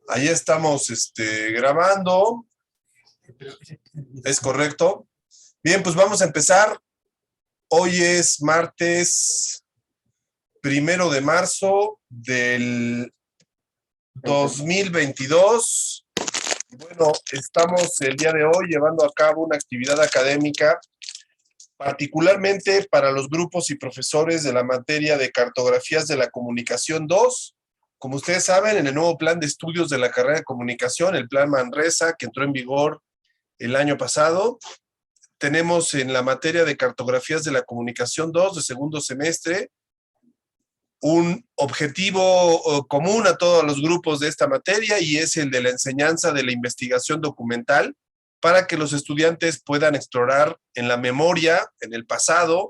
Ahí estamos grabando, es correcto. Bien, pues vamos a empezar. Hoy es martes 1 de marzo del 2022. Bueno, estamos el día de hoy llevando a cabo una actividad académica, particularmente para los grupos y profesores de la materia de Cartografías de la Comunicación 2. Como ustedes saben, en el nuevo plan de estudios de la carrera de comunicación, el plan Manresa, que entró en vigor el año pasado, tenemos en la materia de Cartografías de la Comunicación 2 de segundo semestre un objetivo común a todos los grupos de esta materia, y es el de la enseñanza de la investigación documental, para que los estudiantes puedan explorar en la memoria, en el pasado,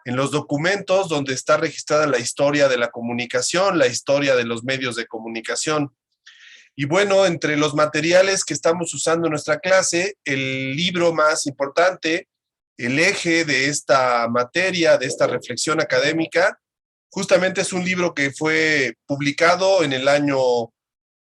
en los documentos donde está registrada la historia de la comunicación, la historia de los medios de comunicación. Y bueno, entre los materiales que estamos usando en nuestra clase, el libro más importante, el eje de esta materia, de esta reflexión académica, justamente es un libro que fue publicado en el año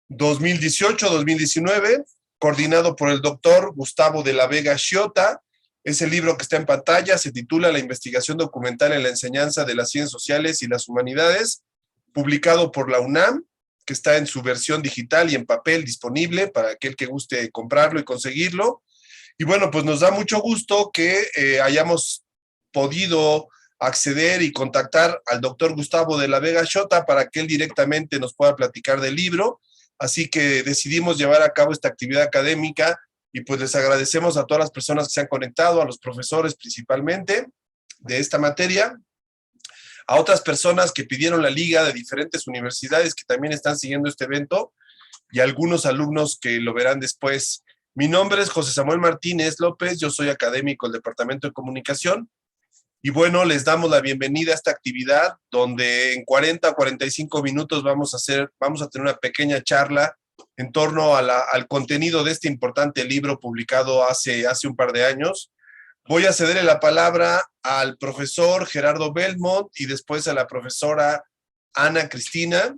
2018-2019, coordinado por el doctor Gustavo de la Vega Sciota. Es el libro que está en pantalla, se titula La investigación documental en la enseñanza de las ciencias sociales y las humanidades, publicado por la UNAM, que está en su versión digital y en papel disponible para aquel que guste comprarlo y conseguirlo. Y bueno, pues nos da mucho gusto que hayamos podido acceder y contactar al doctor Gustavo de la Vega Sciota para que él directamente nos pueda platicar del libro. Así que decidimos llevar a cabo esta actividad académica, y pues les agradecemos a todas las personas que se han conectado, a los profesores principalmente de esta materia, a otras personas que pidieron la liga de diferentes universidades que también están siguiendo este evento, y a algunos alumnos que lo verán después. Mi nombre es José Samuel Martínez López, yo soy académico del Departamento de Comunicación, y bueno, les damos la bienvenida a esta actividad donde en 40 a 45 minutos vamos a tener una pequeña charla en torno al contenido de este importante libro publicado hace un par de años. Voy a cederle la palabra al profesor Gerardo Belmont y después a la profesora Ana Cristina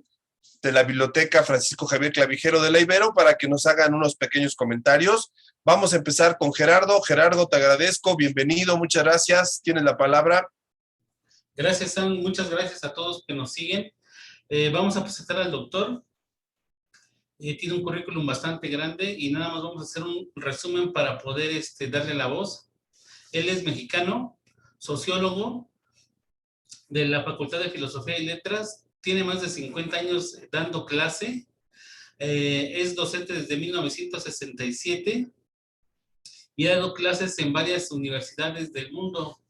de la Biblioteca Francisco Javier Clavijero de la Ibero para que nos hagan unos pequeños comentarios. Vamos a empezar con Gerardo. Gerardo, te agradezco, bienvenido, muchas gracias. Tienes la palabra. Gracias, Sam. Muchas gracias a todos que nos siguen. Vamos a presentar al doctor. Tiene un currículum bastante grande y nada más vamos a hacer un resumen para poder darle la voz. Él es mexicano, sociólogo de la Facultad de Filosofía y Letras, tiene más de 50 años dando clase, es docente desde 1967 y ha dado clases en varias universidades del mundo.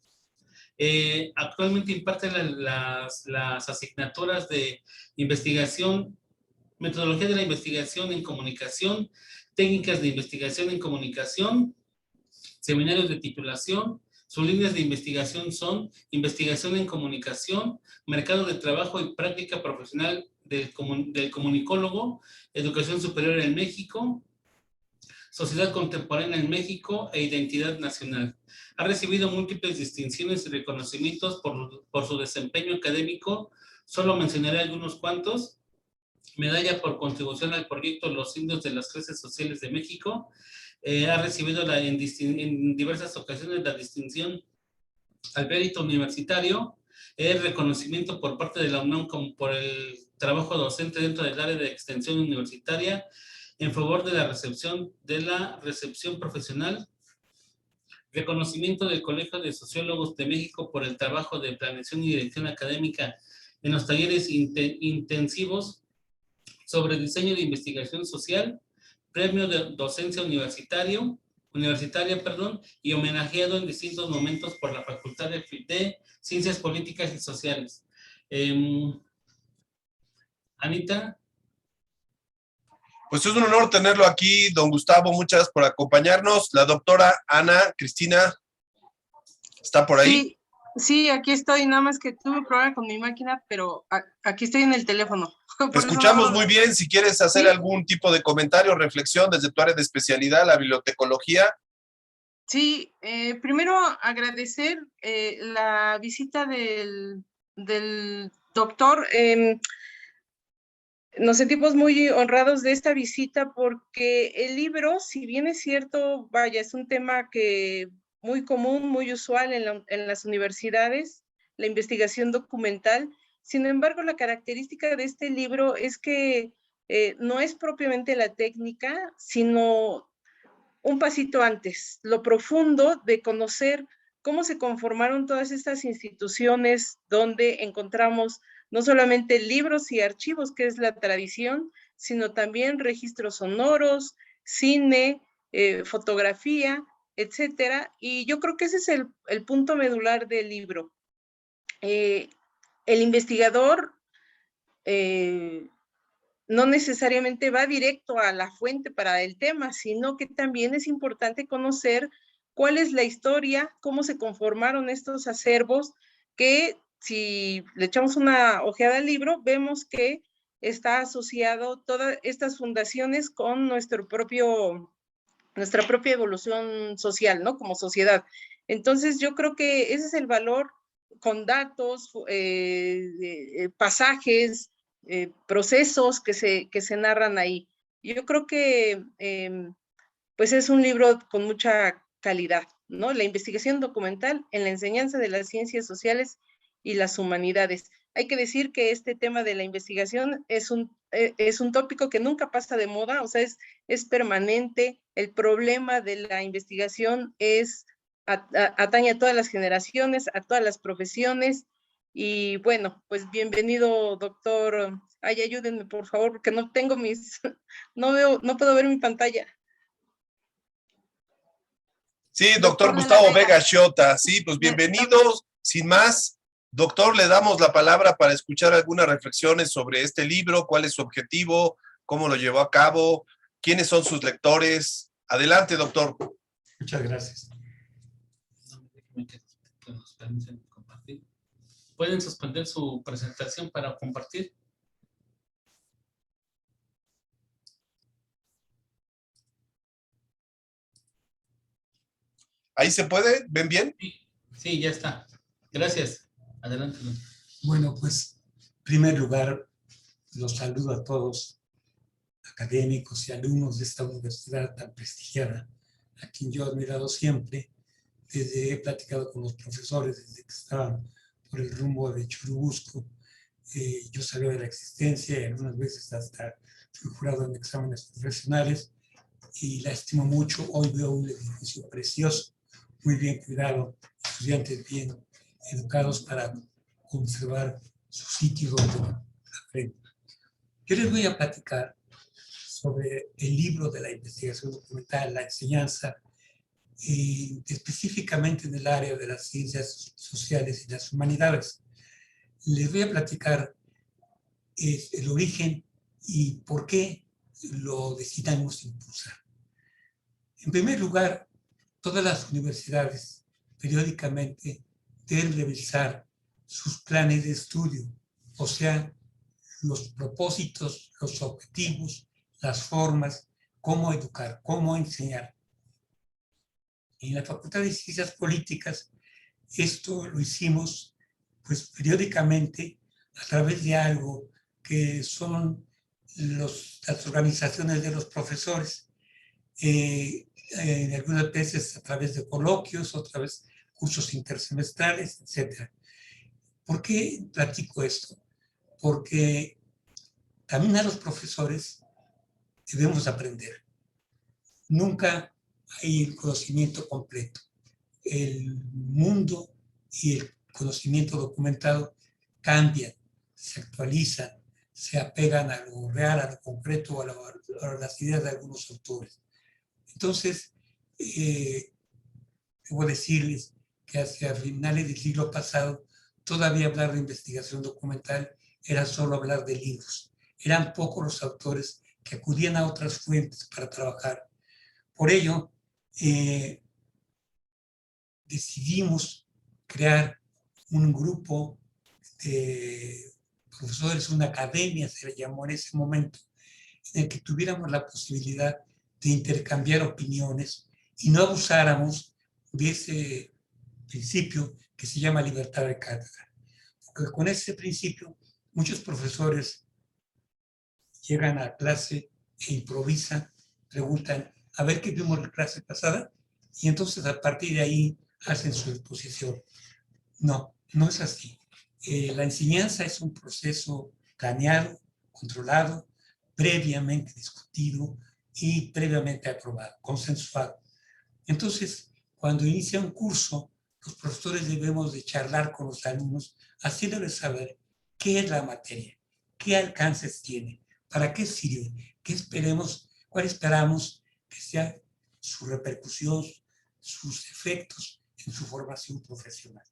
Actualmente imparte las asignaturas de investigación, metodología de la investigación en comunicación, técnicas de investigación en comunicación, seminarios de titulación. Sus líneas de investigación son investigación en comunicación, mercado de trabajo y práctica profesional del comunicólogo, educación superior en México, sociedad contemporánea en México e identidad nacional. Ha recibido múltiples distinciones y reconocimientos por su desempeño académico. Solo mencionaré algunos cuantos. Medalla por contribución al proyecto Los Indios de las Clases Sociales de México. Ha recibido en diversas ocasiones la distinción al mérito universitario, el reconocimiento por parte de la UNAM por el trabajo docente dentro del área de extensión universitaria en favor de la recepción profesional, reconocimiento del Colegio de Sociólogos de México por el trabajo de planeación y dirección académica en los talleres intensivos sobre diseño de investigación social, premio de docencia universitaria, y homenajeado en distintos momentos por la Facultad de Ciencias Políticas y Sociales. Anita. Pues es un honor tenerlo aquí, don Gustavo, muchas gracias por acompañarnos. La doctora Ana Cristina, ¿está por ahí? Sí, aquí estoy, nada más que tuve un problema con mi máquina, pero aquí estoy en el teléfono. Te escuchamos muy bien. Si quieres hacer algún tipo de comentario o reflexión desde tu área de especialidad, la bibliotecología. Sí, primero agradecer la visita del doctor. nos sentimos muy honrados de esta visita porque el libro, si bien es cierto, vaya, es un tema que muy común, muy usual en las universidades, la investigación documental. Sin embargo, la característica de este libro es que no es propiamente la técnica, sino un pasito antes, lo profundo de conocer cómo se conformaron todas estas instituciones donde encontramos no solamente libros y archivos, que es la tradición, sino también registros sonoros, cine, fotografía, etcétera. Y yo creo que ese es el punto medular del libro. El investigador no necesariamente va directo a la fuente para el tema, sino que también es importante conocer cuál es la historia, cómo se conformaron estos acervos, que si le echamos una ojeada al libro, vemos que está asociado todas estas fundaciones con nuestra propia evolución social, ¿no? Como sociedad. Entonces, yo creo que ese es el valor con datos, pasajes, procesos que se narran ahí. Yo creo que pues es un libro con mucha calidad, ¿no? La investigación documental en la enseñanza de las ciencias sociales y las humanidades. Hay que decir que este tema de la investigación es un tópico que nunca pasa de moda, o sea, es permanente. El problema de la investigación atañe a todas las generaciones, a todas las profesiones. Y bueno, pues bienvenido, doctor. Ay, ayúdenme, por favor, porque no tengo no puedo ver mi pantalla. Sí, doctor Gustavo Vega Xota. Sí, pues bienvenidos. Sin más, doctor, le damos la palabra para escuchar algunas reflexiones sobre este libro, cuál es su objetivo, cómo lo llevó a cabo, quiénes son sus lectores. Adelante, doctor. Muchas gracias. ¿Pueden suspender su presentación para compartir? ¿Ahí se puede? ¿Ven bien? Sí, ya está. Gracias. Adelante. Bueno, pues, en primer lugar, los saludo a todos, académicos y alumnos de esta universidad tan prestigiada, a quien yo he admirado siempre. He platicado con los profesores desde que estaban por el rumbo de Churubusco. Yo sabía de la existencia y algunas veces hasta fui jurado en exámenes profesionales y la estimo mucho. Hoy veo un edificio precioso, muy bien cuidado, estudiantes bien educados para conservar su sitio donde aprenden. Yo les voy a platicar sobre el libro de la investigación documental, la enseñanza, específicamente en el área de las ciencias sociales y las humanidades. Les voy a platicar el origen y por qué lo decidimos impulsar. En primer lugar, todas las universidades periódicamente deben revisar sus planes de estudio, o sea, los propósitos, los objetivos, las formas, cómo educar, cómo enseñar. En la Facultad de Ciencias Políticas, esto lo hicimos pues periódicamente a través de algo que son las organizaciones de los profesores, en algunas veces a través de coloquios, otras veces cursos intersemestrales, etc. ¿Por qué platico esto? Porque también a los profesores debemos aprender. Nunca hay el conocimiento completo. El mundo y el conocimiento documentado cambian, se actualizan, se apegan a lo real, a lo concreto, a las ideas de algunos autores. Entonces, debo decirles que hacia finales del siglo pasado, todavía hablar de investigación documental era solo hablar de libros. Eran pocos los autores que acudían a otras fuentes para trabajar. Por ello, decidimos crear un grupo de profesores, una academia se le llamó en ese momento, en el que tuviéramos la posibilidad de intercambiar opiniones y no abusáramos de ese principio que se llama libertad de cátedra. Porque con ese principio muchos profesores llegan a clase e improvisan, preguntan, a ver qué vimos en la clase pasada, y entonces a partir de ahí hacen su exposición. No, no es así. La enseñanza es un proceso planeado, controlado, previamente discutido y previamente aprobado, consensuado. Entonces, cuando inicia un curso, los profesores debemos de charlar con los alumnos, haciéndoles saber qué es la materia, qué alcances tiene, para qué sirve, cuál esperamos que sea su repercusión, sus efectos en su formación profesional.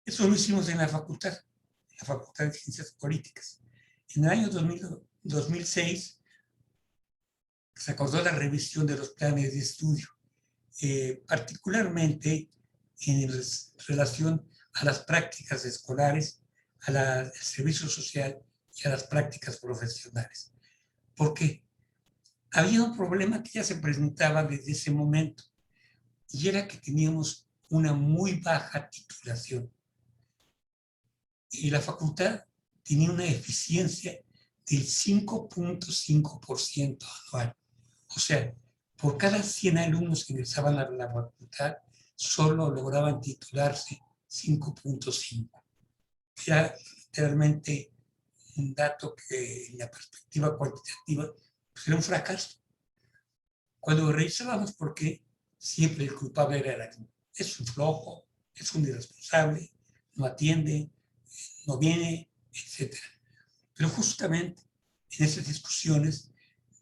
Eso lo hicimos en la Facultad de Ciencias Políticas. En el año 2006 se acordó la revisión de los planes de estudio, particularmente en relación a las prácticas escolares, al servicio social y a las prácticas profesionales. Porque había un problema que ya se presentaba desde ese momento, y era que teníamos una muy baja titulación. Y la facultad tenía una eficiencia del 5.5% anual. O sea, por cada 100 alumnos que ingresaban a la facultad, solo lograban titularse 5.5. Era literalmente un dato que en la perspectiva cuantitativa pues era un fracaso. Cuando revisábamos por qué, siempre el culpable era el alumno. Es un flojo, es un irresponsable, no atiende, no viene, etc. Pero justamente en esas discusiones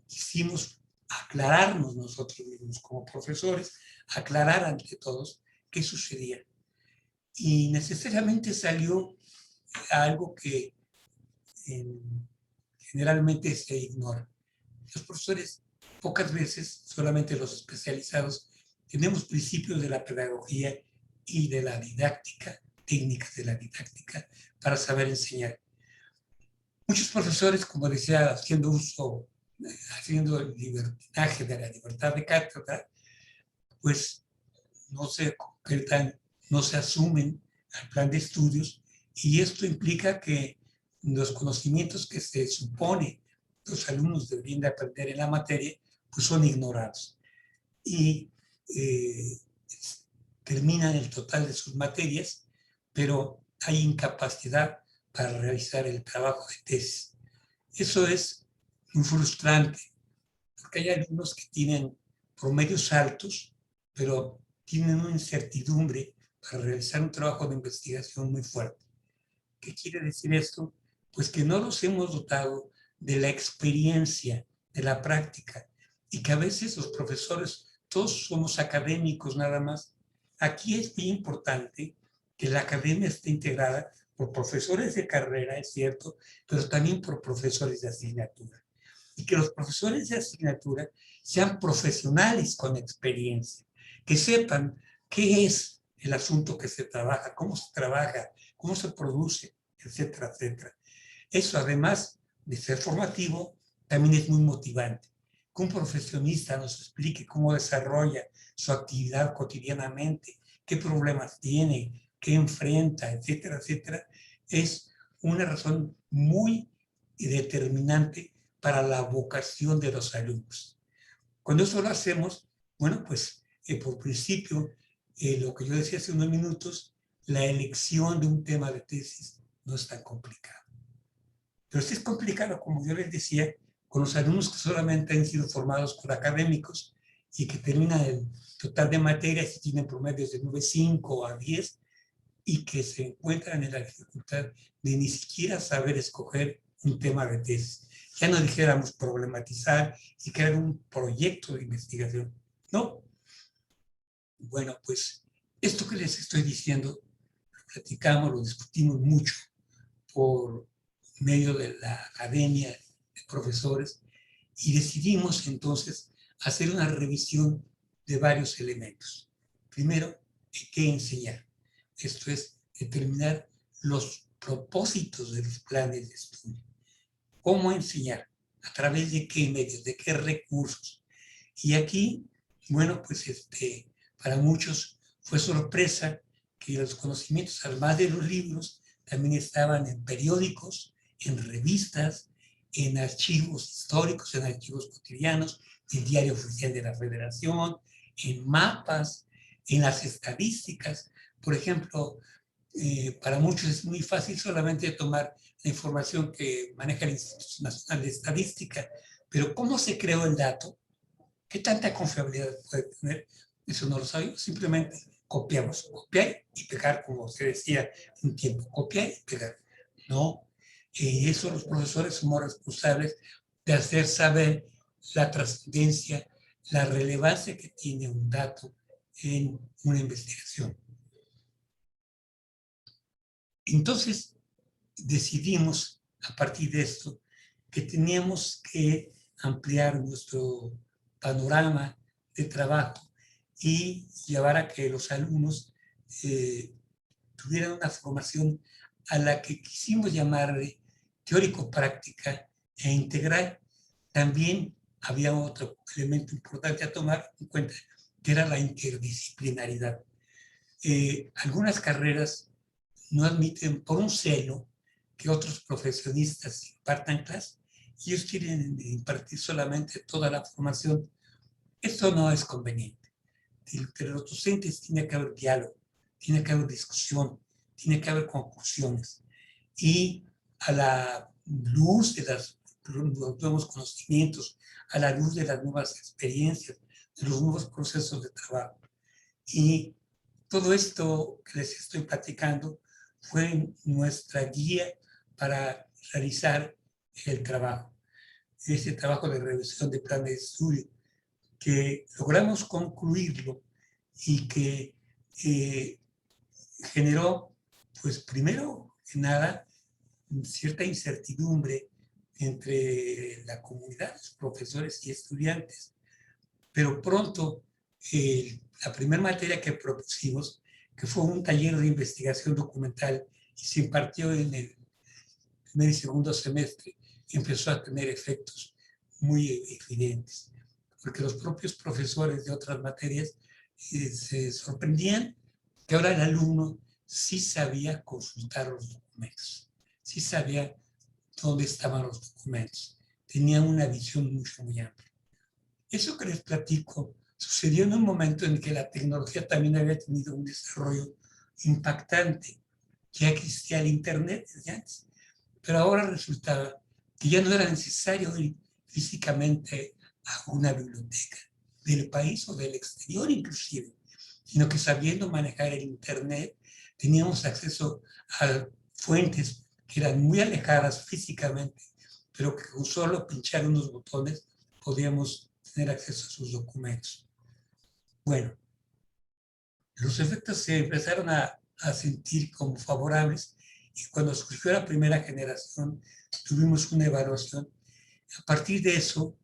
quisimos aclararnos nosotros mismos como profesores, aclarar ante todos qué sucedía. Y necesariamente salió algo que generalmente se ignora. Los profesores, pocas veces, solamente los especializados, tenemos principios de la pedagogía y de la didáctica, técnicas de la didáctica, para saber enseñar. Muchos profesores, como decía, haciendo el libertinaje de la libertad de cátedra, pues no se concretan, no se asumen al plan de estudios, y esto implica que los conocimientos que se supone los alumnos deberían de aprender en la materia, pues son ignorados. Y terminan el total de sus materias, pero hay incapacidad para realizar el trabajo de tesis. Eso es muy frustrante, porque hay alumnos que tienen promedios altos, pero tienen una incertidumbre para realizar un trabajo de investigación muy fuerte. ¿Qué quiere decir esto? Pues que no los hemos dotado de la experiencia, de la práctica, y que a veces los profesores, todos somos académicos nada más. Aquí es muy importante que la academia esté integrada por profesores de carrera, es cierto, pero también por profesores de asignatura. Y que los profesores de asignatura sean profesionales con experiencia, que sepan qué es el asunto que se trabaja, cómo se produce, etcétera, etcétera. Eso, además de ser formativo, también es muy motivante. Que un profesionista nos explique cómo desarrolla su actividad cotidianamente, qué problemas tiene, qué enfrenta, etcétera, etcétera, es una razón muy determinante para la vocación de los alumnos. Cuando eso lo hacemos, bueno, pues por principio, lo que yo decía hace unos minutos, la elección de un tema de tesis no es tan complicado. Pero sí es complicado, como yo les decía, con los alumnos que solamente han sido formados por académicos y que terminan el total de materias y tienen promedios de 9.5 a 10 y que se encuentran en la dificultad de ni siquiera saber escoger un tema de tesis. Ya no dijéramos problematizar y crear un proyecto de investigación. No. Bueno, pues esto que les estoy diciendo, lo platicamos, lo discutimos mucho por medio de la academia de profesores y decidimos entonces hacer una revisión de varios elementos. Primero, ¿qué enseñar? Esto es, determinar los propósitos de los planes de estudio. ¿Cómo enseñar? ¿A través de qué medios? ¿De qué recursos? Y aquí, bueno, pues para muchos fue sorpresa que los conocimientos, además de los libros, también estaban en periódicos, en revistas, en archivos históricos, en archivos cotidianos, el Diario Oficial de la Federación, en mapas, en las estadísticas. Por ejemplo, para muchos es muy fácil solamente tomar la información que maneja el Instituto Nacional de Estadística, pero ¿cómo se creó el dato? ¿Qué tanta confiabilidad puede tener? Eso no lo sabemos, simplemente copiamos, copiar y pegar, como se decía un tiempo, copiar y pegar. No, eso los profesores somos responsables de hacer saber la trascendencia, la relevancia que tiene un dato en una investigación. Entonces, decidimos a partir de esto que teníamos que ampliar nuestro panorama de trabajo y llevar a que los alumnos tuvieran una formación a la que quisimos llamarle teórico-práctica e integral. También había otro elemento importante a tomar en cuenta, que era la interdisciplinaridad. Algunas carreras no admiten por un celo que otros profesionistas impartan clases y ellos quieren impartir solamente toda la formación. Esto no es conveniente. Entre los docentes tiene que haber diálogo, tiene que haber discusión, tiene que haber conclusiones. Y a la luz de los nuevos conocimientos, a la luz de las nuevas experiencias, de los nuevos procesos de trabajo. Y todo esto que les estoy platicando fue nuestra guía para realizar el trabajo. Ese trabajo de revisión de planes de estudio, que logramos concluirlo y que generó, pues primero que nada, cierta incertidumbre entre la comunidad, los profesores y estudiantes. Pero pronto, la primera materia que propusimos, que fue un taller de investigación documental y se impartió en el primer y segundo semestre, empezó a tener efectos muy evidentes, porque los propios profesores de otras materias se sorprendían que ahora el alumno sí sabía consultar los documentos, sí sabía dónde estaban los documentos, tenía una visión mucho, muy amplia. Eso que les platico sucedió en un momento en que la tecnología también había tenido un desarrollo impactante. Ya existía el Internet desde antes, pero ahora resultaba que ya no era necesario ir físicamente a una biblioteca del país o del exterior inclusive, sino que sabiendo manejar el Internet teníamos acceso a fuentes que eran muy alejadas físicamente, pero que con solo pinchar unos botones podíamos tener acceso a sus documentos. Bueno, los efectos se empezaron a sentir como favorables y cuando surgió la primera generación tuvimos una evaluación. A partir de eso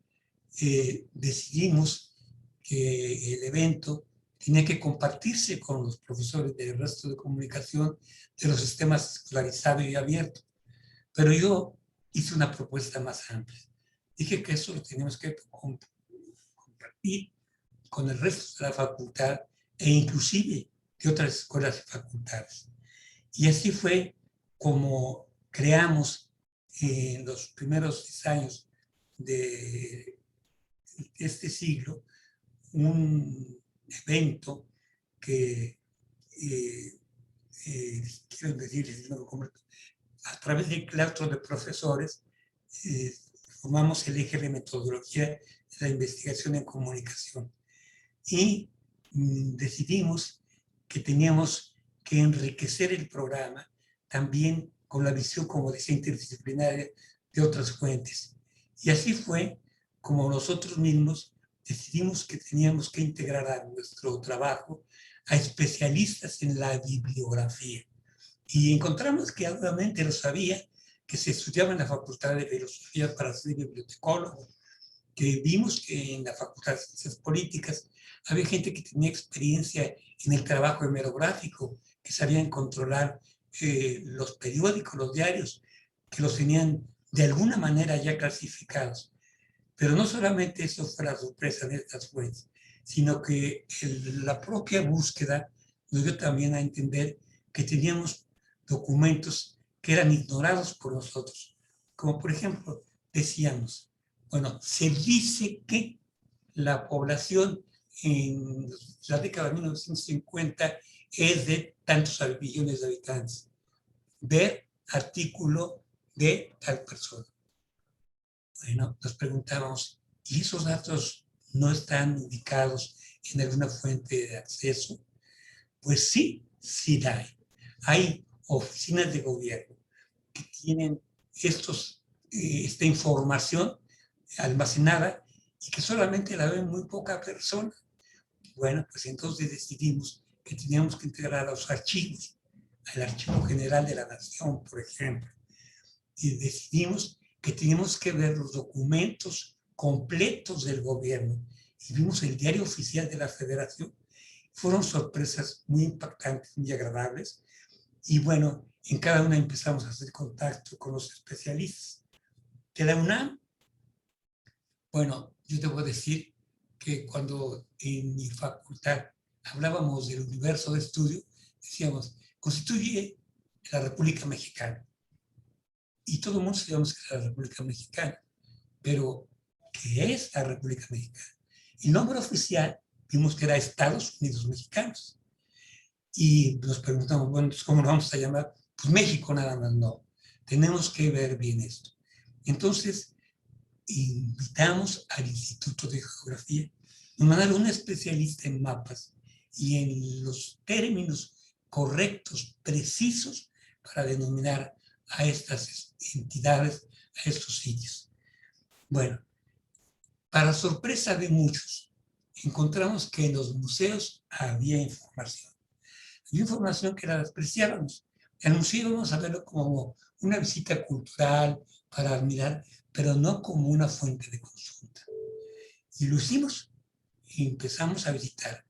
decidimos que el evento tenía que compartirse con los profesores del resto de comunicación de los sistemas escolarizados y abiertos. Pero yo hice una propuesta más amplia. Dije que eso lo teníamos que compartir con el resto de la facultad e inclusive de otras escuelas y facultades. Y así fue como creamos en los primeros 10 años de este siglo un evento que quiero decirles a través del claustro de profesores formamos el eje de metodología de la investigación en comunicación y decidimos que teníamos que enriquecer el programa también con la visión, como decía, interdisciplinaria de otras fuentes. Y así fue como nosotros mismos decidimos que teníamos que integrar a nuestro trabajo a especialistas en la bibliografía. Y encontramos que obviamente lo sabía, que se estudiaba en la Facultad de Filosofía para ser bibliotecólogo, que vimos que en la Facultad de Ciencias Políticas había gente que tenía experiencia en el trabajo hemerográfico, que sabían controlar los periódicos, los diarios, que los tenían de alguna manera ya clasificados. Pero no solamente eso fue la sorpresa de estas fuentes, sino que la propia búsqueda nos dio también a entender que teníamos documentos que eran ignorados por nosotros, como por ejemplo decíamos, bueno, se dice que la población en la década de 1950 es de tantos millones de habitantes. Ver artículo de tal persona. Bueno, nos preguntábamos, ¿y esos datos no están ubicados en alguna fuente de acceso? Pues sí, sí la hay. Hay oficinas de gobierno que tienen esta información almacenada y que solamente la ven muy poca persona. Bueno, pues entonces decidimos que teníamos que integrar a los archivos, al Archivo General de la Nación, por ejemplo, y decidimos que teníamos que ver los documentos completos del gobierno y vimos el diario oficial de la Federación. Fueron sorpresas muy impactantes, muy agradables, y bueno, en cada una empezamos a hacer contacto con los especialistas. De la UNAM, bueno, yo debo decir que cuando en mi facultad hablábamos del universo de estudio, decíamos, constituye la República Mexicana. Y todo el mundo sabíamos que era la República Mexicana. Pero, ¿qué es la República Mexicana? El nombre oficial vimos que era Estados Unidos Mexicanos. Y nos preguntamos, bueno, ¿cómo lo vamos a llamar? Pues México nada más, no. Tenemos que ver bien esto. Entonces, invitamos al Instituto de Geografía, nos mandaron un especialista en mapas y en los términos correctos, precisos, para denominar a estas entidades, a estos sitios. Bueno, para sorpresa de muchos, encontramos que en los museos había información. Había información que la despreciábamos. El museo íbamos a verlo como una visita cultural para admirar, pero no como una fuente de consulta. Y lo hicimos y empezamos a visitar.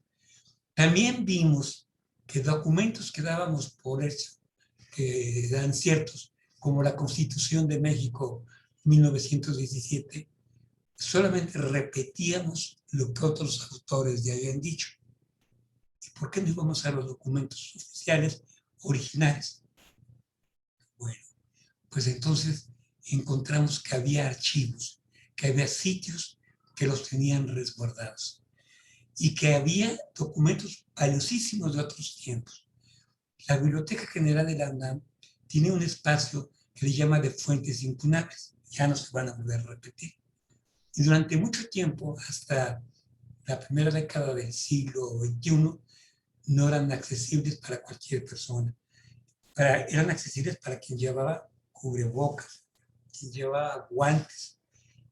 También vimos que documentos que dábamos por hecho, que eran ciertos, como la Constitución de México 1917, solamente repetíamos lo que otros autores ya habían dicho. ¿Y por qué no íbamos a los documentos oficiales originales? Bueno, pues entonces encontramos que había archivos, que había sitios que los tenían resguardados y que había documentos valiosísimos de otros tiempos. La Biblioteca General de la UNAM tiene un espacio que le llama de fuentes impunables, ya no se van a volver a repetir. Y durante mucho tiempo, hasta la primera década del siglo XXI, no eran accesibles para cualquier persona. Eran accesibles para quien llevaba cubrebocas, quien llevaba guantes,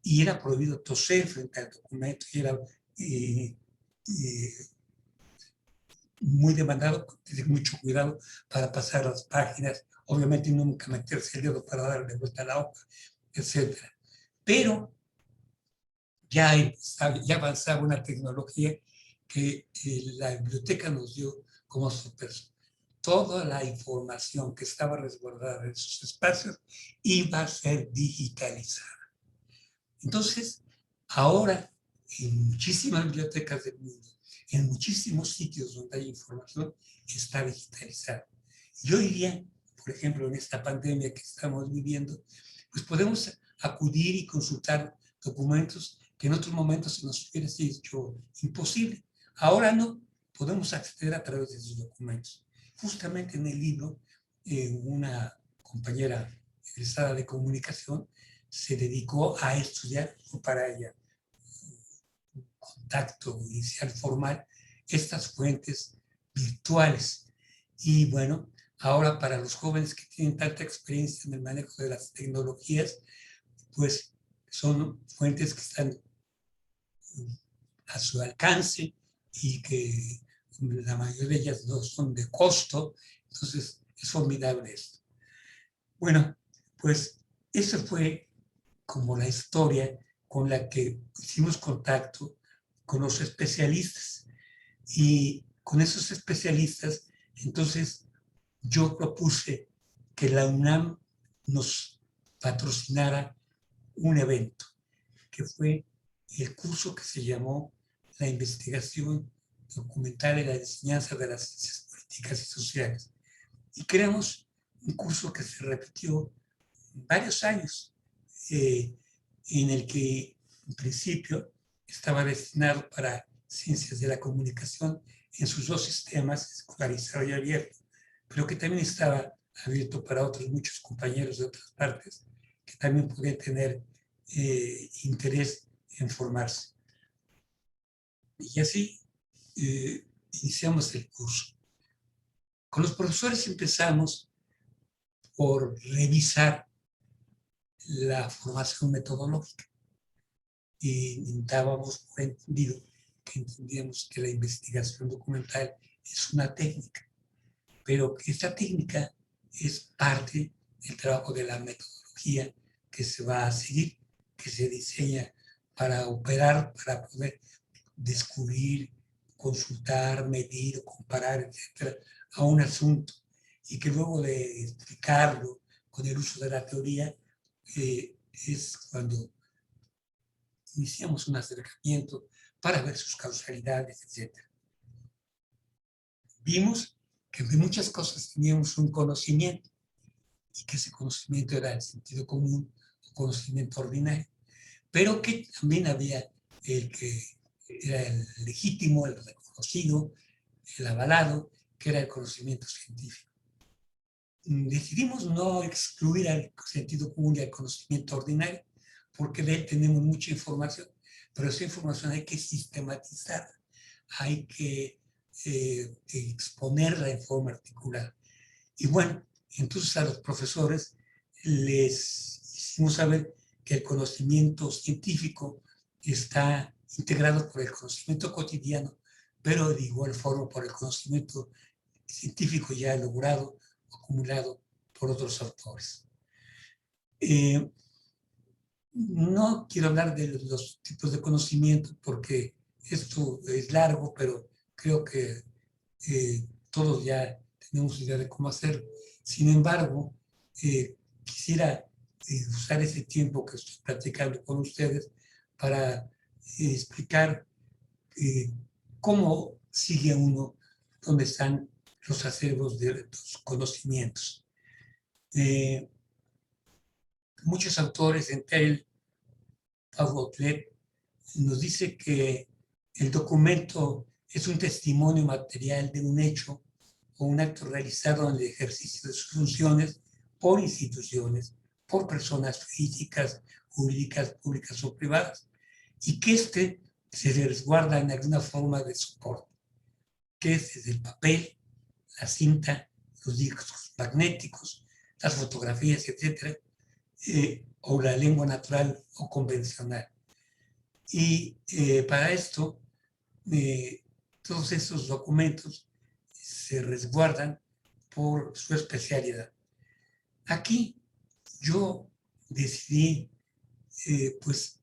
y era prohibido toser frente al documento, y era muy demandado, tener mucho cuidado para pasar las páginas, obviamente nunca meterse el dedo para darle vuelta a la hoja, etc. Pero ya avanzaba una tecnología que la biblioteca nos dio como sorpresa. Toda la información que estaba resguardada en esos espacios iba a ser digitalizada. Entonces, ahora, en muchísimas bibliotecas del mundo, en muchísimos sitios donde hay información, está digitalizada. Yo diría, por ejemplo, en esta pandemia que estamos viviendo, pues podemos acudir y consultar documentos que en otros momentos se nos hubiera hecho imposible. Ahora no, podemos acceder a través de esos documentos. Justamente en el libro, una compañera egresada de comunicación se dedicó a estudiar para ella un contacto inicial formal, estas fuentes virtuales. Y bueno, ahora para los jóvenes que tienen tanta experiencia en el manejo de las tecnologías, pues son fuentes que están a su alcance y que la mayoría de ellas no son de costo, entonces es formidable esto. Bueno, pues eso fue como la historia con la que hicimos contacto con los especialistas. Y con esos especialistas, entonces yo propuse que la UNAM nos patrocinara un evento, que fue el curso que se llamó La investigación documental y la enseñanza de las ciencias políticas y sociales. Y creamos un curso que se repitió varios años. en el que en principio estaba destinado para ciencias de la comunicación en sus dos sistemas, escolarizado y abierto, pero que también estaba abierto para otros muchos compañeros de otras partes que también podían tener interés en formarse. Y así iniciamos el curso. Con los profesores empezamos por revisar la formación metodológica y dábamos por entendido que entendíamos que la investigación documental es una técnica, pero que esta técnica es parte del trabajo de la metodología que se va a seguir, que se diseña para operar, para poder descubrir, consultar, medir, comparar, etcétera, a un asunto, y que luego de explicarlo con el uso de la teoría, es cuando iniciamos un acercamiento para ver sus causalidades, etcétera. Vimos que de muchas cosas teníamos un conocimiento, y que ese conocimiento era el sentido común, o conocimiento ordinario, pero que también había el que era el legítimo, el reconocido, el avalado, que era el conocimiento científico. Decidimos no excluir al sentido común y al conocimiento ordinario, porque de él tenemos mucha información, pero esa información hay que sistematizarla, hay que exponerla en forma articulada. Y bueno, entonces a los profesores les hicimos saber que el conocimiento científico está integrado por el conocimiento cotidiano, pero de igual forma por el conocimiento científico ya logrado, acumulado por otros autores. No quiero hablar de los tipos de conocimiento porque esto es largo, pero creo que todos ya tenemos idea de cómo hacerlo. Sin embargo, quisiera usar ese tiempo que estoy platicando con ustedes para explicar cómo sigue uno, dónde están los acervos de los conocimientos. Muchos autores, entre él, Paul Outlet, nos dice que el documento es un testimonio material de un hecho o un acto realizado en el ejercicio de sus funciones por instituciones, por personas físicas, jurídicas, públicas o privadas, y que se resguarda en alguna forma de soporte, que es desde el papel, la cinta, los discos magnéticos, las fotografías, etcétera, o la lengua natural o convencional. Y para esto, todos esos documentos se resguardan por su especialidad. Aquí yo decidí pues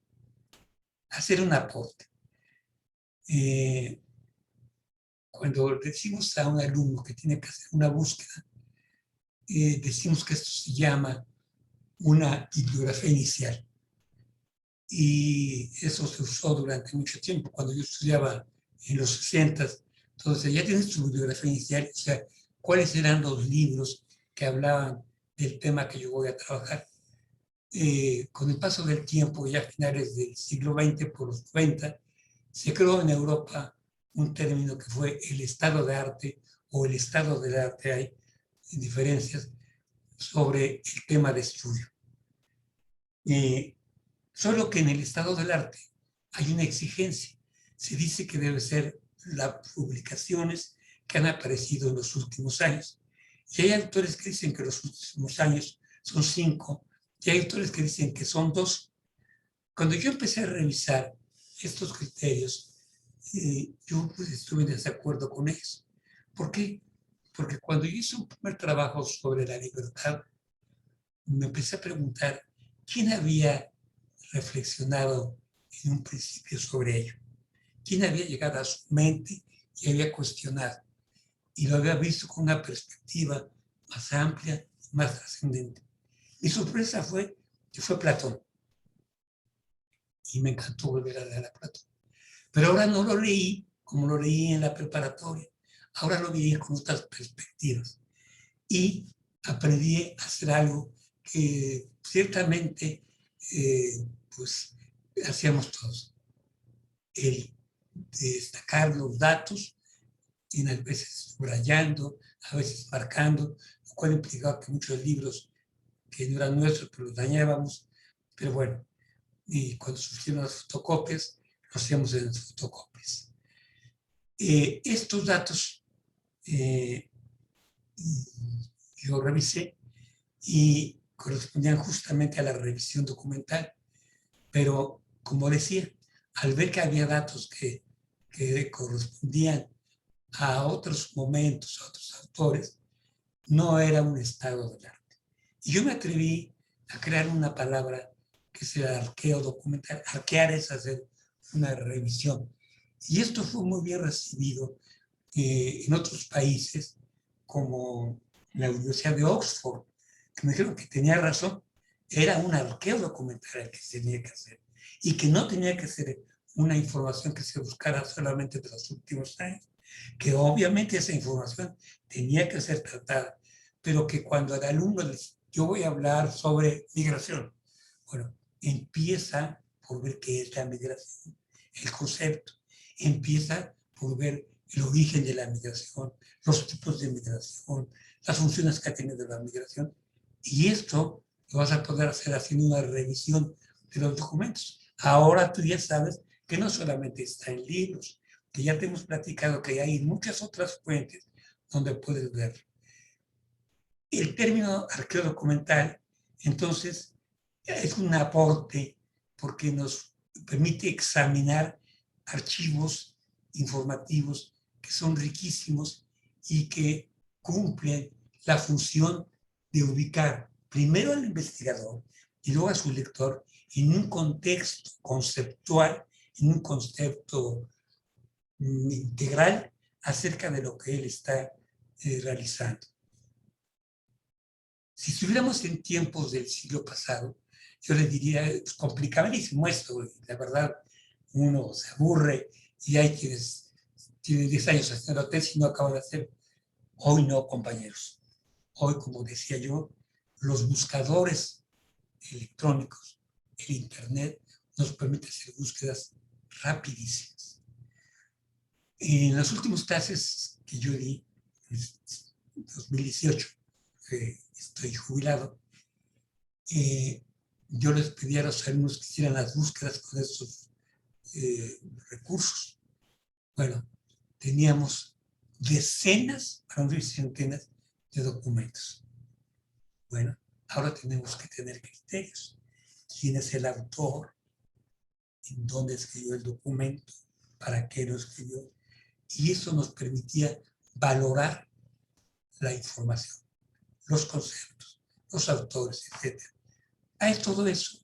hacer un aporte. Cuando decimos a un alumno que tiene que hacer una búsqueda, decimos que esto se llama una bibliografía inicial. Y eso se usó durante mucho tiempo. Cuando yo estudiaba en los 60, entonces ya tienes tu bibliografía inicial, o sea, cuáles eran los libros que hablaban del tema que yo voy a trabajar. Con el paso del tiempo, ya a finales del siglo XX, por los 90, se creó en Europa un término que fue el estado de arte o el estado del arte. Hay diferencias sobre el tema de estudio. Solo que en el estado del arte hay una exigencia. Se dice que debe ser las publicaciones que han aparecido en los últimos años. Y hay autores que dicen que los últimos años son 5, y hay autores que dicen que son 2. Cuando yo empecé a revisar estos criterios, yo pues estuve en desacuerdo con ellos. ¿Por qué? Porque cuando yo hice un primer trabajo sobre la libertad, me empecé a preguntar quién había reflexionado en un principio sobre ello, quién había llegado a su mente y había cuestionado, y lo había visto con una perspectiva más amplia, más trascendente. Mi sorpresa fue que fue Platón, y me encantó volver a leer a Platón. Pero ahora no lo leí como lo leí en la preparatoria, ahora lo leí con otras perspectivas, y aprendí a hacer algo que ciertamente pues hacíamos todos. El destacar los datos, y a veces subrayando, a veces marcando, lo cual implicaba que muchos libros que no eran nuestros, pero los dañábamos. Pero bueno, y cuando surgieron las fotocopias, lo hacíamos en las fotocopias. Estos datos yo revisé y correspondían justamente a la revisión documental, pero como decía, al ver que había datos que correspondían a otros momentos, a otros autores, no era un estado del arte. Y yo me atreví a crear una palabra que es el arqueo documental. Arquear es hacer una revisión. Y esto fue muy bien recibido en otros países, como la Universidad de Oxford, que me dijeron que tenía razón. Era un arqueo documental el que se tenía que hacer y que no tenía que ser una información que se buscara solamente de los últimos años, que obviamente esa información tenía que ser tratada, pero que cuando el alumno dice, yo voy a hablar sobre migración, bueno, empieza por ver qué es la migración, el concepto, empieza por ver el origen de la migración, los tipos de migración, las funciones que ha tenido la migración, y esto lo vas a poder hacer haciendo una revisión de los documentos. Ahora tú ya sabes que no solamente está en libros, que ya te hemos platicado que hay muchas otras fuentes donde puedes verlo. El término arqueo documental, entonces, es un aporte porque nos permite examinar archivos informativos que son riquísimos y que cumplen la función de ubicar primero al investigador y luego a su lector en un contexto conceptual, en un concepto integral acerca de lo que él está realizando. Si estuviéramos en tiempos del siglo pasado, yo le diría, es complicadísimo esto, la verdad, uno se aburre y hay quienes tienen 10 años haciendo tesis y no acaban de hacer. Hoy no, compañeros. Hoy, como decía yo, los buscadores electrónicos, el Internet, nos permite hacer búsquedas rapidísimas. En las últimas clases que yo di, en 2018, estoy jubilado, yo les pedí a los alumnos que hicieran las búsquedas con estos recursos. Bueno, teníamos decenas, para no decir centenas, de documentos. Bueno, ahora tenemos que tener criterios. ¿Quién es el autor? ¿En dónde escribió el documento? ¿Para qué lo escribió? Y eso nos permitía valorar la información, los conceptos, los autores, etc. A todo eso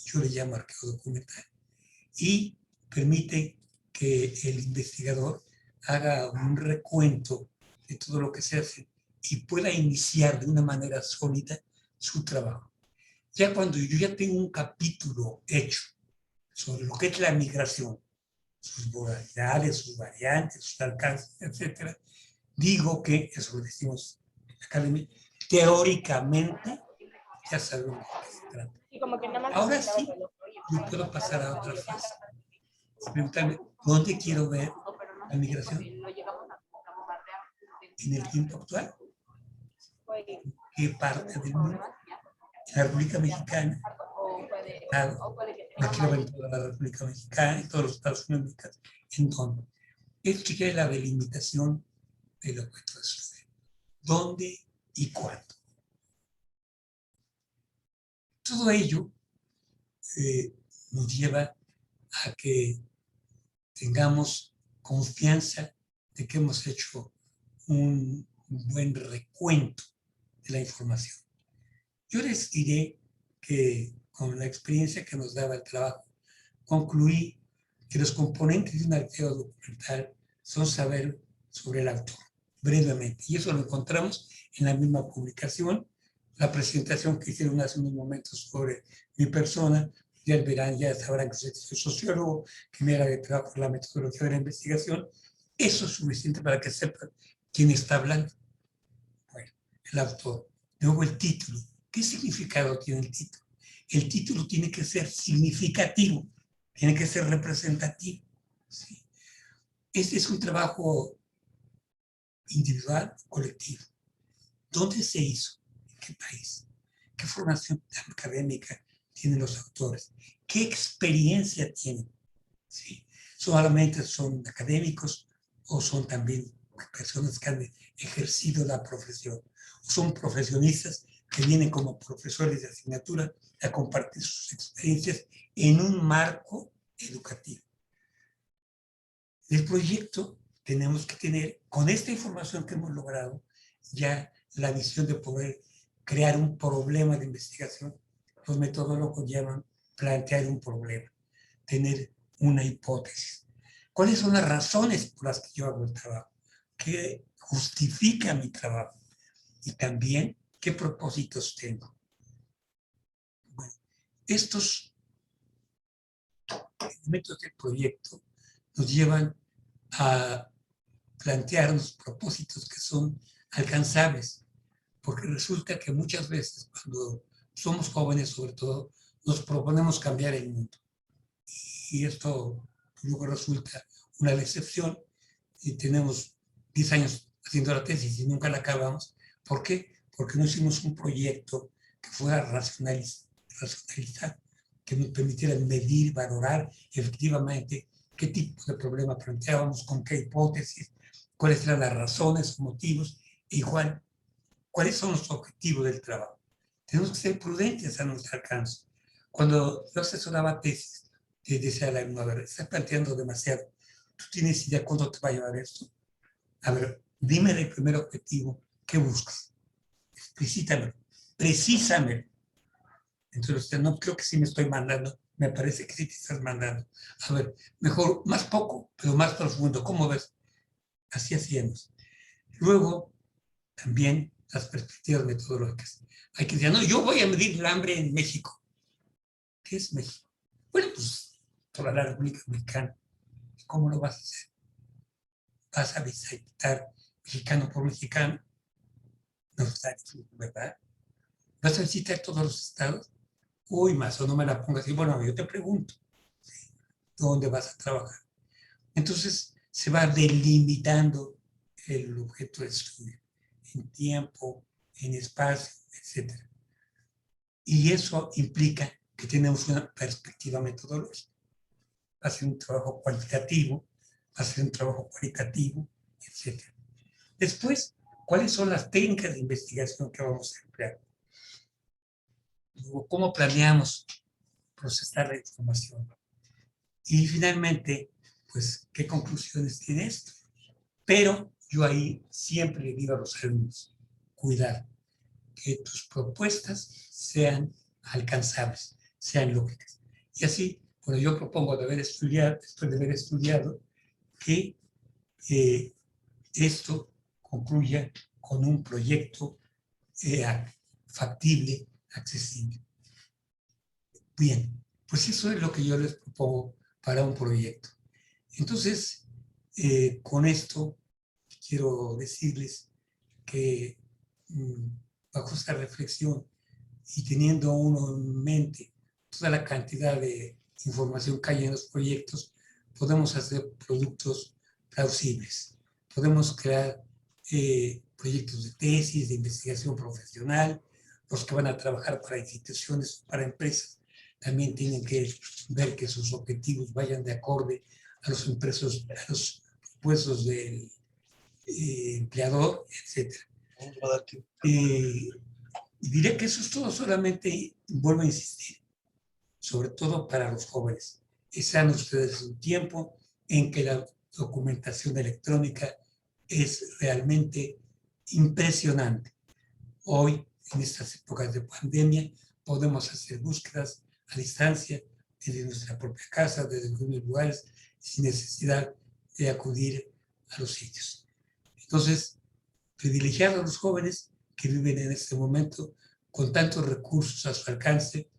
yo le llamo arqueo documental y permite que el investigador haga un recuento de todo lo que se hace y pueda iniciar de una manera sólida su trabajo. Ya cuando yo ya tengo un capítulo hecho sobre lo que es la migración, sus modalidades, sus variantes, sus alcances, etc., digo que, eso lo decimos en la academia, teóricamente ya sabemos de qué se trata. Ahora sí, yo puedo pasar a otra fase. Y preguntarme, ¿dónde quiero ver la migración? ¿En el tiempo actual? ¿En qué parte del mundo? ¿En la República Mexicana? Claro, no quiero ver en toda la República Mexicana, en todos los Estados Unidos mexicanos. ¿En dónde? Esto ya es la delimitación de lo que puede suceder. ¿Dónde y cuándo? Todo ello nos lleva a que tengamos confianza de que hemos hecho un buen recuento de la información. Yo les diré que con la experiencia que nos daba el trabajo, concluí que los componentes de un arqueo documental son saber sobre el autor, brevemente. Y eso lo encontramos en la misma publicación, la presentación que hicieron hace unos momentos sobre mi persona. Ya verán, ya sabrán que soy sociólogo, que me era de trabajo en la metodología de la investigación. Eso es suficiente para que sepan quién está hablando. Bueno, el autor. Luego el título. ¿Qué significado tiene el título? el título tiene que ser significativo, tiene que ser representativo. ¿Sí? Este es un trabajo individual, colectivo. ¿Dónde se hizo? ¿En qué país? ¿Qué formación académica tienen los autores? ¿Qué experiencia tienen? ¿Sí? ¿Solamente son académicos o son también personas que han ejercido la profesión? ¿O son profesionistas que vienen como profesores de asignatura a compartir sus experiencias en un marco educativo? El proyecto tenemos que tener, con esta información que hemos logrado, ya la visión de poder crear un problema de investigación. Los metodólogos llaman plantear un problema, tener una hipótesis. ¿Cuáles son las razones por las que yo hago el trabajo? ¿Qué justifica mi trabajo? Y también, ¿qué propósitos tengo? Bueno, estos elementos del proyecto nos llevan a plantearnos propósitos que son alcanzables, porque resulta que muchas veces cuando somos jóvenes, sobre todo, nos proponemos cambiar el mundo. Y esto luego resulta una decepción y tenemos 10 años haciendo la tesis y nunca la acabamos. ¿Por qué? Porque no hicimos un proyecto que fuera racionalizar, que nos permitiera medir, valorar efectivamente qué tipo de problema planteábamos, con qué hipótesis, cuáles eran las razones, motivos, e igual, cuáles son los objetivos del trabajo. Tenemos que ser prudentes a nuestro alcance. Cuando yo asesoraba tesis, decía la alumna, a ver, estás planteando demasiado. ¿Tú tienes idea cuándo te va a llevar esto? A ver, dime el primer objetivo, ¿qué buscas? Explícamelo, precísamelo. Entonces, no creo que sí me estoy mandando, me parece que sí te estás mandando. A ver, mejor, más poco, pero más profundo. ¿Cómo ves? Así hacíamos. Luego, también las perspectivas metodológicas. Hay que decir, no, yo voy a medir el hambre en México. ¿Qué es México? Bueno, pues toda la República Mexicana. ¿Cómo lo vas a hacer? ¿Vas a visitar mexicano por mexicano? No está difícil, ¿verdad? ¿Vas a visitar todos los estados? Uy, más o no me la pongas así. Bueno, yo te pregunto, ¿dónde vas a trabajar? Entonces se va delimitando el objeto de estudio en tiempo, en espacio, etc. Y eso implica que tenemos una perspectiva metodológica. Va a ser un trabajo cuantitativo, va a ser un trabajo cualitativo, etc. Después, ¿cuáles son las técnicas de investigación que vamos a emplear? ¿Cómo planeamos procesar la información? Y finalmente, pues, ¿qué conclusiones tiene esto? Pero yo ahí siempre le digo a los alumnos, cuidar, que tus propuestas sean alcanzables, sean lógicas. Y así, cuando yo propongo después de haber estudiado, que esto concluya con un proyecto factible, accesible. Bien, pues eso es lo que yo les propongo para un proyecto. Entonces, con esto quiero decirles que bajo esta reflexión y teniendo uno en mente toda la cantidad de información que hay en los proyectos, podemos hacer productos plausibles. Podemos crear proyectos de tesis, de investigación profesional. Los que van a trabajar para instituciones, para empresas, también tienen que ver que sus objetivos vayan de acorde a los puestos del empleador, etc. Diré que eso es todo, solamente vuelvo a insistir, sobre todo para los jóvenes. Sean ustedes un tiempo en que la documentación electrónica es realmente impresionante. Hoy, en estas épocas de pandemia, podemos hacer búsquedas a distancia, desde nuestra propia casa, desde algunos lugares, sin necesidad de acudir a los sitios. Entonces, privilegiar a los jóvenes que viven en este momento con tantos recursos a su alcance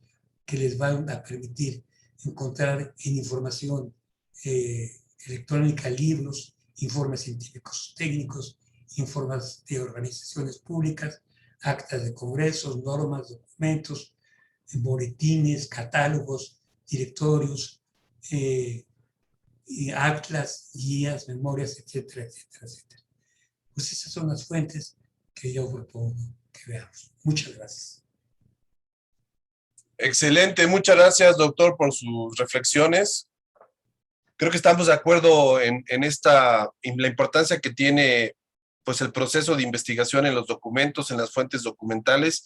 que les van a permitir encontrar en información electrónica libros, informes científicos técnicos, informes de organizaciones públicas, actas de congresos, normas, documentos, boletines, catálogos, directorios, atlas, guías, memorias, etcétera, etcétera, etcétera. Pues esas son las fuentes que yo propongo que veamos. Muchas gracias. Excelente, muchas gracias, doctor, por sus reflexiones. Creo que estamos de acuerdo en la importancia que tiene pues, el proceso de investigación en los documentos, en las fuentes documentales.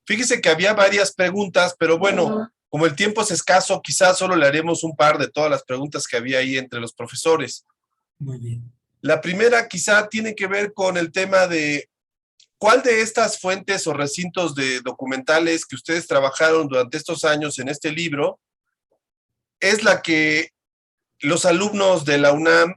Fíjese que había varias preguntas, pero bueno, como el tiempo es escaso, quizás solo le haremos un par de todas las preguntas que había ahí entre los profesores. Muy bien. La primera quizá tiene que ver con el tema de ¿cuál de estas fuentes o recintos de documentales que ustedes trabajaron durante estos años en este libro es la que los alumnos de la UNAM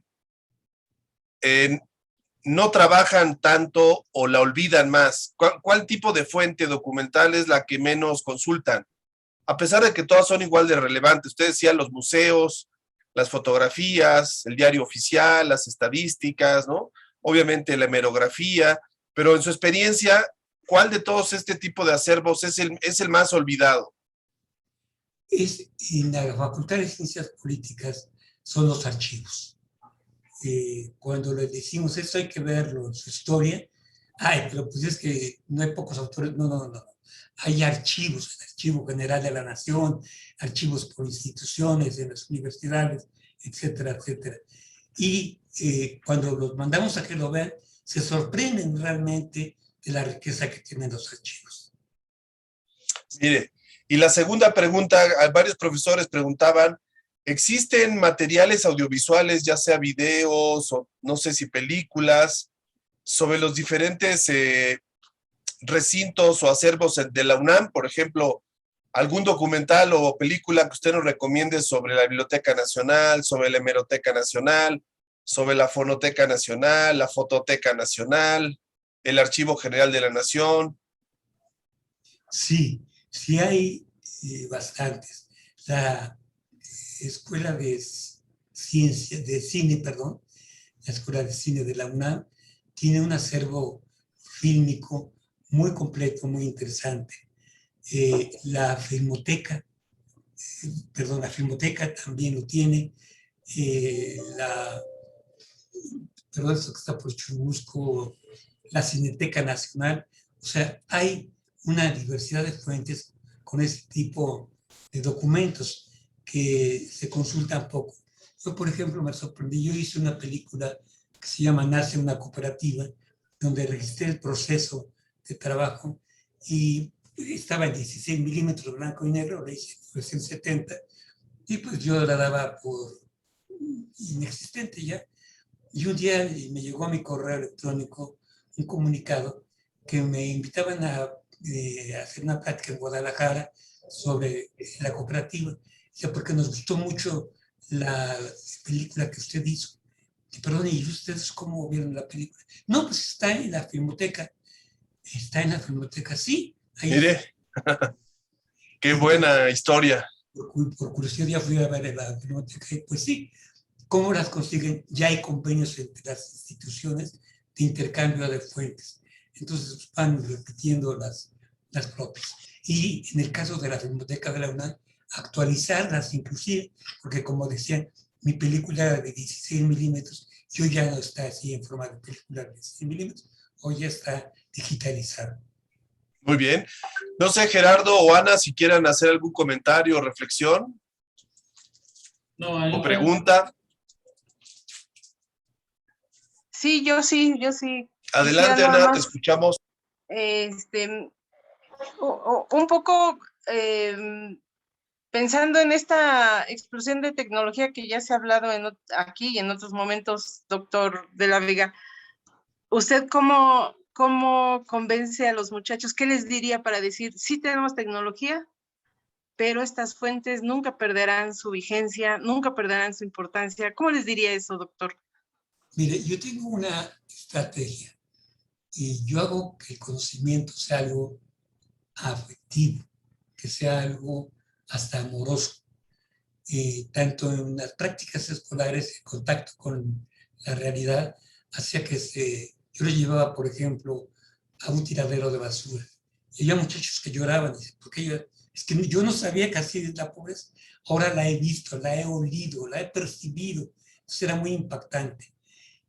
no trabajan tanto o la olvidan más? ¿Cuál tipo de fuente documental es la que menos consultan? A pesar de que todas son igual de relevantes. Usted decía los museos, las fotografías, el diario oficial, las estadísticas, ¿no? Obviamente la hemerografía, pero en su experiencia, ¿cuál de todos este tipo de acervos es el más olvidado? En la Facultad de Ciencias Políticas son los archivos. Cuando les decimos esto hay que verlo en su historia, pero pues es que no hay pocos autores, no. Hay archivos, el Archivo General de la Nación, archivos por instituciones, en las universidades, etcétera, etcétera. Y cuando los mandamos a que lo vean, se sorprenden realmente de la riqueza que tienen los archivos. Mire, y la segunda pregunta, varios profesores preguntaban, ¿existen materiales audiovisuales, ya sea videos o no sé si películas, sobre los diferentes recintos o acervos de la UNAM? Por ejemplo, algún documental o película que usted nos recomiende sobre la Biblioteca Nacional, sobre la Hemeroteca Nacional, sobre la Fonoteca Nacional, la Fototeca Nacional, el Archivo General de la Nación. Sí hay bastantes. La Escuela de Cine, la Escuela de Cine de la UNAM, tiene un acervo fílmico muy completo, muy interesante. La Filmoteca también lo tiene. Esto que está por Churubusco, la Cineteca Nacional. O sea, hay una diversidad de fuentes con este tipo de documentos que se consultan poco. Yo, por ejemplo, me sorprendí. Yo hice una película que se llama Nace una cooperativa, donde registré el proceso de trabajo y estaba en 16 milímetros blanco y negro, la hice en 1970, y pues yo la daba por inexistente ya. Y un día me llegó a mi correo electrónico un comunicado que me invitaban a hacer una plática en Guadalajara sobre la cooperativa. O sea, porque nos gustó mucho la película que usted hizo. Y perdón, ¿y ustedes cómo vieron la película? No, pues está en la Filmoteca. Está en la Filmoteca, sí. Ahí. Mire, qué buena historia. Por curiosidad ya fui a ver la Filmoteca y pues sí. ¿Cómo las consiguen? Ya hay convenios entre las instituciones de intercambio de fuentes. Entonces van repitiendo las propias. Y en el caso de la Filmoteca de la UNAM, actualizarlas inclusive, porque como decían, mi película era de 16 milímetros, yo ya no está así en forma de película de 16 milímetros, o ya está digitalizada. Muy bien. No sé, Gerardo o Ana, si quieran hacer algún comentario o reflexión. No, o pregunta. Sí, yo sí. Adelante, Ana, te escuchamos. Un poco pensando en esta explosión de tecnología que ya se ha hablado aquí y en otros momentos, doctor de la Vega, ¿usted cómo convence a los muchachos? ¿Qué les diría para decir, sí tenemos tecnología, pero estas fuentes nunca perderán su vigencia, nunca perderán su importancia? ¿Cómo les diría eso, doctor? Mire, yo tengo una estrategia y yo hago que el conocimiento sea algo afectivo, que sea algo hasta amoroso, tanto en las prácticas escolares, en contacto con la realidad, hacía que yo les llevaba, por ejemplo, a un tiradero de basura. Y había muchachos que lloraban, y decían, ¿por qué es que yo no sabía que así es la pobreza. Ahora la he visto, la he olido, la he percibido. Entonces era muy impactante.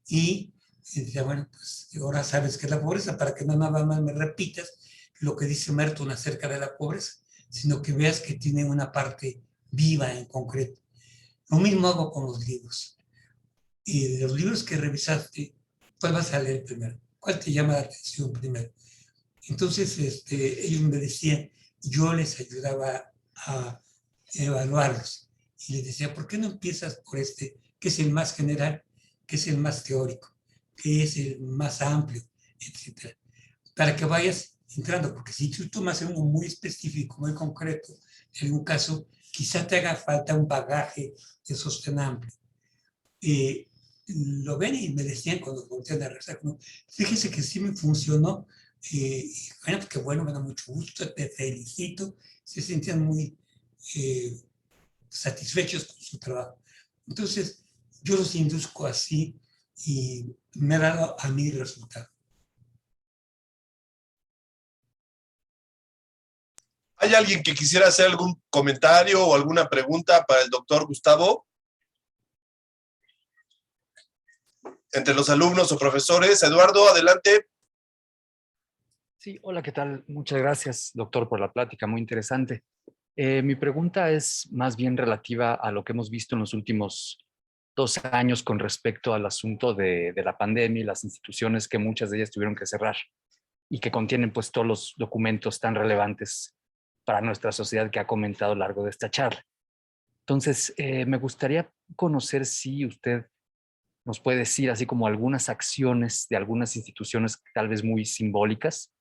Y decía, bueno, pues ahora sabes qué es la pobreza, para que no nada más me repitas lo que dice Merton acerca de la pobreza, sino que veas que tiene una parte viva en concreto. Lo mismo hago con los libros. Y de los libros que revisaste, ¿cuál vas a leer primero? ¿Cuál te llama la atención primero? Entonces, ellos me decían, yo les ayudaba a evaluarlos. Y les decía, ¿por qué no empiezas por este, que es el más general, que es el más teórico, que es el más amplio, etcétera? Para que vayas entrando, porque si tú tomas uno muy específico, muy concreto, en algún caso, quizá te haga falta un bagaje de sostén amplio. Lo ven y me decían cuando voltean a rezar, como, fíjese que sí me funcionó, bueno, pues qué bueno, me da mucho gusto, te felicito, se sentían muy satisfechos con su trabajo. Entonces, yo los induzco así y me ha dado a mí el resultado. ¿Hay alguien que quisiera hacer algún comentario o alguna pregunta para el doctor Gustavo? Entre los alumnos o profesores. Eduardo, adelante. Sí, hola, ¿qué tal? Muchas gracias, doctor, por la plática, muy interesante. Mi pregunta es más bien relativa a lo que hemos visto en los últimos 2 años con respecto al asunto de la pandemia y las instituciones que muchas de ellas tuvieron que cerrar y que contienen pues todos los documentos tan relevantes para nuestra sociedad que ha comentado a lo largo de esta charla. Entonces, me gustaría conocer si usted nos puede decir así como algunas acciones de algunas instituciones tal vez muy simbólicas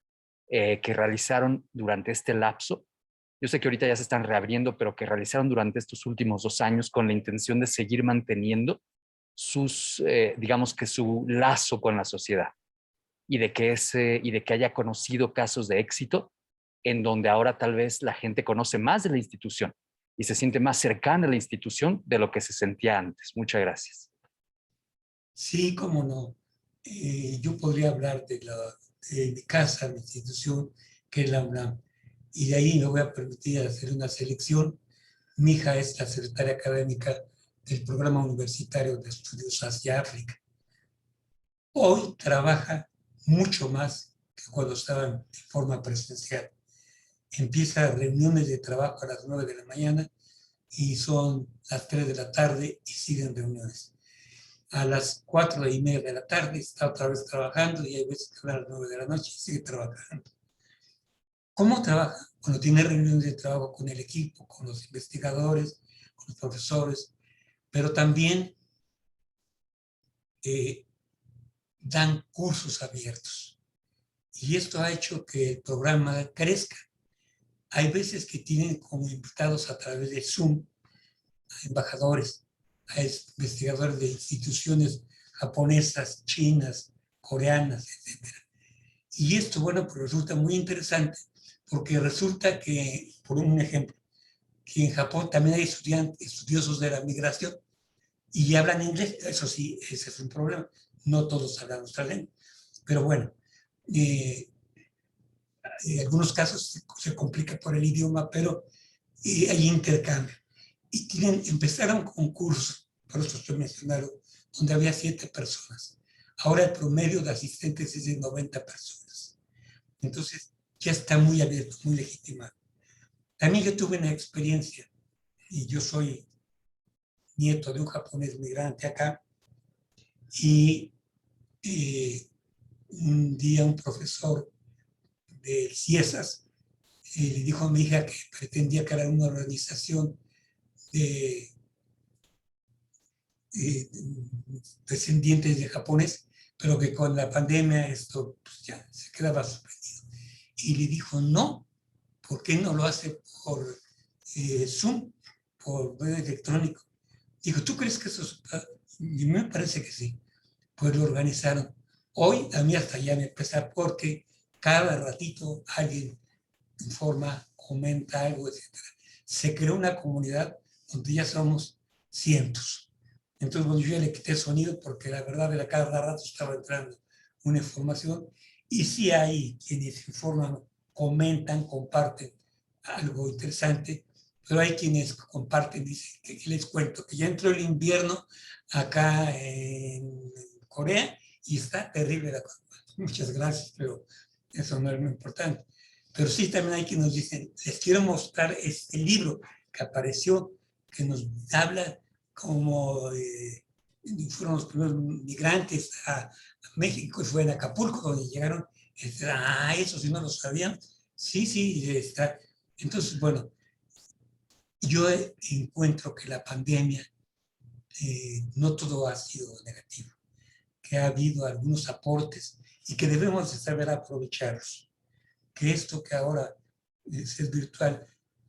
que realizaron durante este lapso. Yo sé que ahorita ya se están reabriendo, pero que realizaron durante estos últimos 2 años con la intención de seguir manteniendo sus, digamos que su lazo con la sociedad y de que haya conocido casos de éxito en donde ahora tal vez la gente conoce más de la institución y se siente más cercana a la institución de lo que se sentía antes. Muchas gracias. Sí, cómo no. Yo podría hablar de mi casa, mi institución, que es la UNAM. Y de ahí me voy a permitir hacer una selección. Mi hija es la secretaria académica del Programa Universitario de Estudios Asia-África. Hoy trabaja mucho más que cuando estaba en forma presencial. Empieza reuniones de trabajo a las 9 de la mañana y son las 3 de la tarde y siguen reuniones. A las 4:30 de la tarde está otra vez trabajando y hay veces que a las 9 de la noche sigue trabajando. ¿Cómo trabaja? Cuando tiene reuniones de trabajo con el equipo, con los investigadores, con los profesores, pero también dan cursos abiertos. Y esto ha hecho que el programa crezca. Hay veces que tienen como invitados a través de Zoom a embajadores, a investigadores de instituciones japonesas, chinas, coreanas, etc. Y esto, bueno, pues resulta muy interesante porque resulta que, por un ejemplo, que en Japón también hay estudiosos de la migración y hablan inglés. Eso sí, ese es un problema. No todos hablan nuestra lengua. Pero bueno, en algunos casos se complica por el idioma, pero hay intercambio. Y empezaron con cursos, por eso estoy mencionando, donde había 7 personas. Ahora el promedio de asistentes es de 90 personas. Entonces ya está muy abierto, muy legitimado. También yo tuve una experiencia, y yo soy nieto de un japonés migrante acá, y un día un profesor del CIESAS le dijo a mi hija que pretendía crear una organización de descendientes de japonés, pero que con la pandemia esto pues, ya se quedaba suspendido. Y le dijo, no, ¿por qué no lo hace por Zoom, por medio electrónico? Dijo, ¿tú crees que eso es? Y me parece que sí. Pues lo organizaron. Hoy a mí hasta ya me pesa porque cada ratito alguien informa, comenta algo, etc. Se creó una comunidad donde ya somos cientos. Entonces, bueno, yo ya le quité sonido porque la verdad de cada rato estaba entrando una información y sí hay quienes informan, comentan, comparten algo interesante, pero hay quienes comparten, dicen que les cuento que ya entró el invierno acá en Corea y está terrible la cosa. Muchas gracias, pero eso no es lo importante. Pero sí, también hay quienes nos dicen, les quiero mostrar este libro que apareció, que nos habla como fueron los primeros migrantes a México, y fue en Acapulco donde llegaron. Eso sí no lo sabían. Sí, sí, está. Entonces, bueno, yo encuentro que la pandemia no todo ha sido negativo, que ha habido algunos aportes y que debemos de saber aprovecharlos. Que esto que ahora es virtual,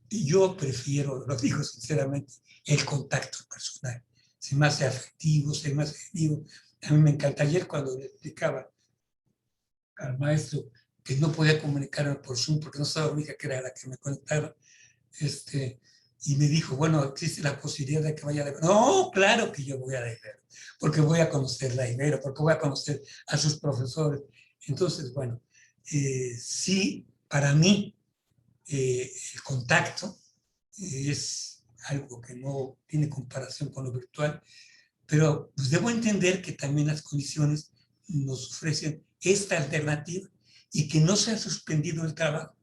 yo prefiero, lo digo sinceramente, el contacto personal. Se me hace afectivo, se me hace vivo. A mí me encanta. Ayer cuando le explicaba al maestro que no podía comunicarme por Zoom porque no estaba mi hija, que era la que me conectaba, y me dijo, bueno, existe la posibilidad de que vaya a Ibero. No, claro que yo voy a Ibero, porque voy a conocer la Ibero, porque voy a conocer a sus profesores. Entonces, bueno, sí, para mí, el contacto es algo que no tiene comparación con lo virtual, pero pues debo entender que también las condiciones nos ofrecen esta alternativa y que no se ha suspendido el trabajo.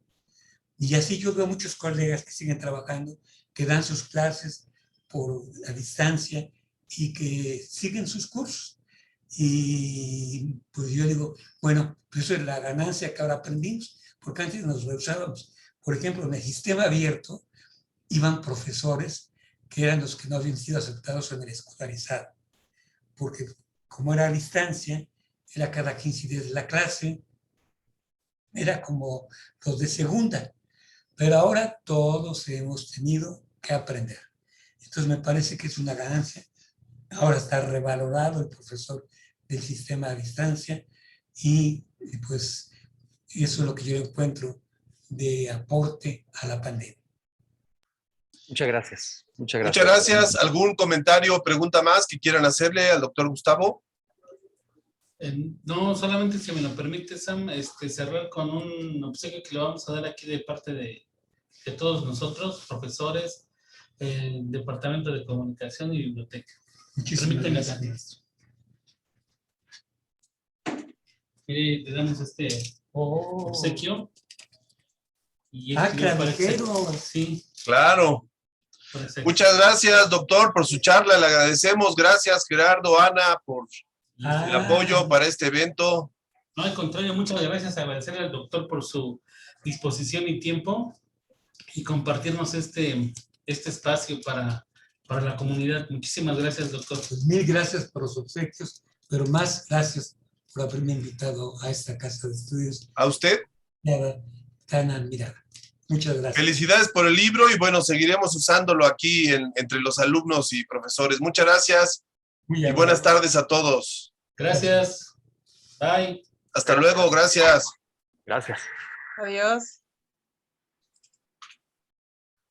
Y así yo veo muchos colegas que siguen trabajando, que dan sus clases por la distancia y que siguen sus cursos. Y pues yo digo, bueno, pues eso es la ganancia que ahora aprendimos, porque antes nos rehusábamos. Por ejemplo, en el sistema abierto iban profesores que eran los que no habían sido aceptados en el escolarizado, porque como era a distancia, era cada 15 días de la clase, era como los de segunda, pero ahora todos hemos tenido que aprender. Entonces me parece que es una ganancia. Ahora está revalorado el profesor del sistema a distancia y pues eso es lo que yo encuentro de aporte a la pandemia. Muchas gracias. Muchas Muchas gracias. gracias. ¿Algún comentario o pregunta más que quieran hacerle al doctor Gustavo? No, solamente si me lo permite, Sam, cerrar con un obsequio que le vamos a dar aquí de parte de todos nosotros, profesores, Departamento de Comunicación y Biblioteca. Muchísimas Permíteme, gracias. Mire, te damos este obsequio. Y clavijero. Sí. Claro. Muchas gracias, doctor, por su charla. Le agradecemos. Gracias, Gerardo, Ana, por el apoyo para este evento. No, al contrario, muchas gracias. Agradecerle al doctor por su disposición y tiempo y compartirnos este espacio para la comunidad. Muchísimas gracias, doctor. Pues mil gracias por los obsequios, pero más gracias por haberme invitado a esta casa de estudios. ¿A usted? Tan admirada. Muchas gracias. Felicidades por el libro y bueno, seguiremos usándolo aquí entre los alumnos y profesores. Muchas gracias y buenas tardes a todos. Gracias. Bye. Hasta luego, gracias. Gracias. Adiós.